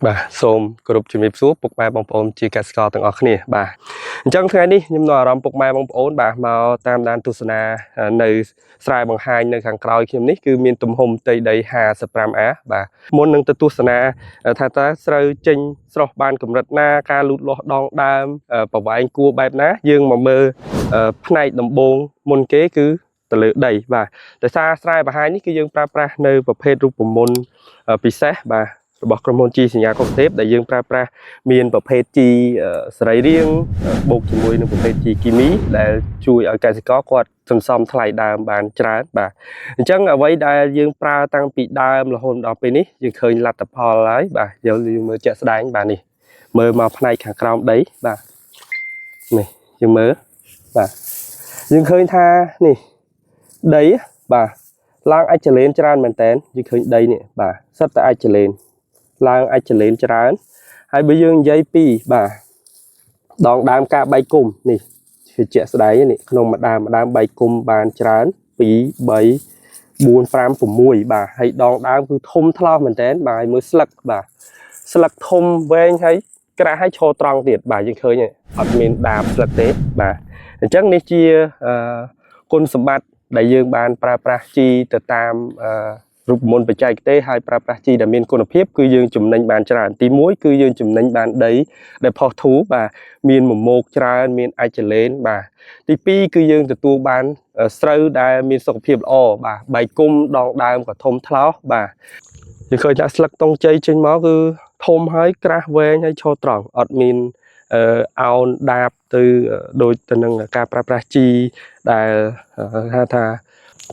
Bà xôm group chuẩn bị xuống bục mai bóng ôn chỉ cả score từng ở kia bà chẳngថ្ងៃនេះខ្ញុំនៅអារម្មណ៍ពុកម៉ែបងប្អូនបាទមកតាមដានទស្សនានៅស្រែបង្ហាញនៅខាងក្រោយខ្ញុំនេះគឺមានទំហំផ្ទៃដី 55 អាបាទមុននឹងទៅទស្សនាថាតើស្រូវចេញស្រស់បានកម្រិតណាការលូតលាស់ដងដើមប្រវែងគួរបែបណាយើងមកមើលផ្នែកដំបូងមុនគេគឺទៅលើដីបាទដោយសារស្រែបង្ហាញនេះគឺយើងប្រើប្រាស់នៅប្រភេទរូបមន្តពិសេសបាទរបស់ក្រុមហ៊ុន G សញ្ញាកុងទេពដែលយើងប្រើប្រាស់មានប្រភេទ G សរីរាង្គបូកជាមួយនឹងប្រភេទ G គីមីដែលជួយឲ្យកសិករគាត់សន្សំថ្លៃដើមបានច្រើនបាទអញ្ចឹងអ្វីដែលយើងប្រើតាំងពីដើមរហូតដល់ពេលនេះយើងឃើញលទ្ធផលហើយបាទយើងមើលជាក់ស្ដែងបាទនេះមើលមកផ្នែកខាងក្រោមដីបាទនេះយើងមើលបាទយើងឃើញថានេះដីបាទឡើងអាចចលេនច្រើនមែនតើយើងឃើញដីនេះបាទសិតតែអាចចលេនឡើងអាចចលេនច្រើនហើយបើយើងនិយាយពីបាទដងដើមការបែកគុំនេះជាជាក់ស្ដែងនេះក្នុងមួយដើមបែកគុំបានច្រើន2 3 4 5 6បាទហើយដងដើមគឺធំថ្លោសមែនតើបាទហើយមើលស្លឹកបាទស្លឹកធំវែងហើយក្រាស់ហើយឈរត្រង់ទៀតបាទយើងឃើញអត់មានដាបស្លឹកទេបាទអញ្ចឹងនេះជាគុណសម្បត្តិដែលយើងបានប្រើប្រាស់ជីទៅតាមរូបមន្តបច្ចេកទេសហើយប្រើប្រាស់ជីដែលមានគុណភាពគឺយើងចំណេញបានច្រើនទី1គឺយើងចំណេញបានដីដែលផុសធូរបាទមានមមោកច្រើនមានអាចចលេនបាទទី2គឺយើងទទួលបានស្រូវដែលមានសុខភាពល្អបាទបែកគុំដងដើមក៏ធំថ្លោសបាទយើងឃើញថាស្លឹកតុងជ័យចេញមកគឺធំហើយក្រាស់វែងហើយឈរត្រង់អត់មានអោនដាបទៅដូចទៅនឹងការប្រើប្រាស់ជីដែលថា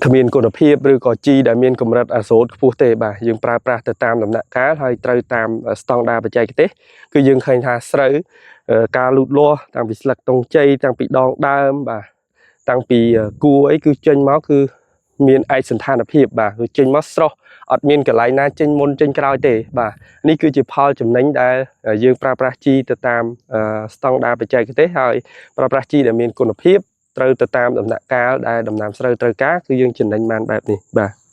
គ្មានគុណភាពឬក៏ជីដែលមានកម្រិតអាសូតខ្ពស់ទេបាទយើងប្រើប្រាស់ទៅតាមដំណាក់កាលហើយត្រូវតាមស្តង់ដារបច្ចេកទេសគឺយើងឃើញថាស្រូវការលូតលាស់តាំងពីស្លឹកតុងជ័យតាំងពីដងដើមបាទតាំងពីគួរអីគឺចេញមកគឺមានឯកសណ្ឋានភាពបាទគឺចេញមកស្រស់អត់មានកន្លែងណាចេញមុនចេញក្រោយទេបាទនេះគឺជាផលចំណេញដែលយើងប្រើប្រាស់ជីទៅតាមស្តង់ដារបច្ចេកទេសហើយប្រើប្រាស់ជីដែលមានគុណភាពត្រូវទៅតាមដំណាក់កាលដែលដំណាំស្រូវត្រូវការគឺយើងចំណេញបានបែបនេះបាទ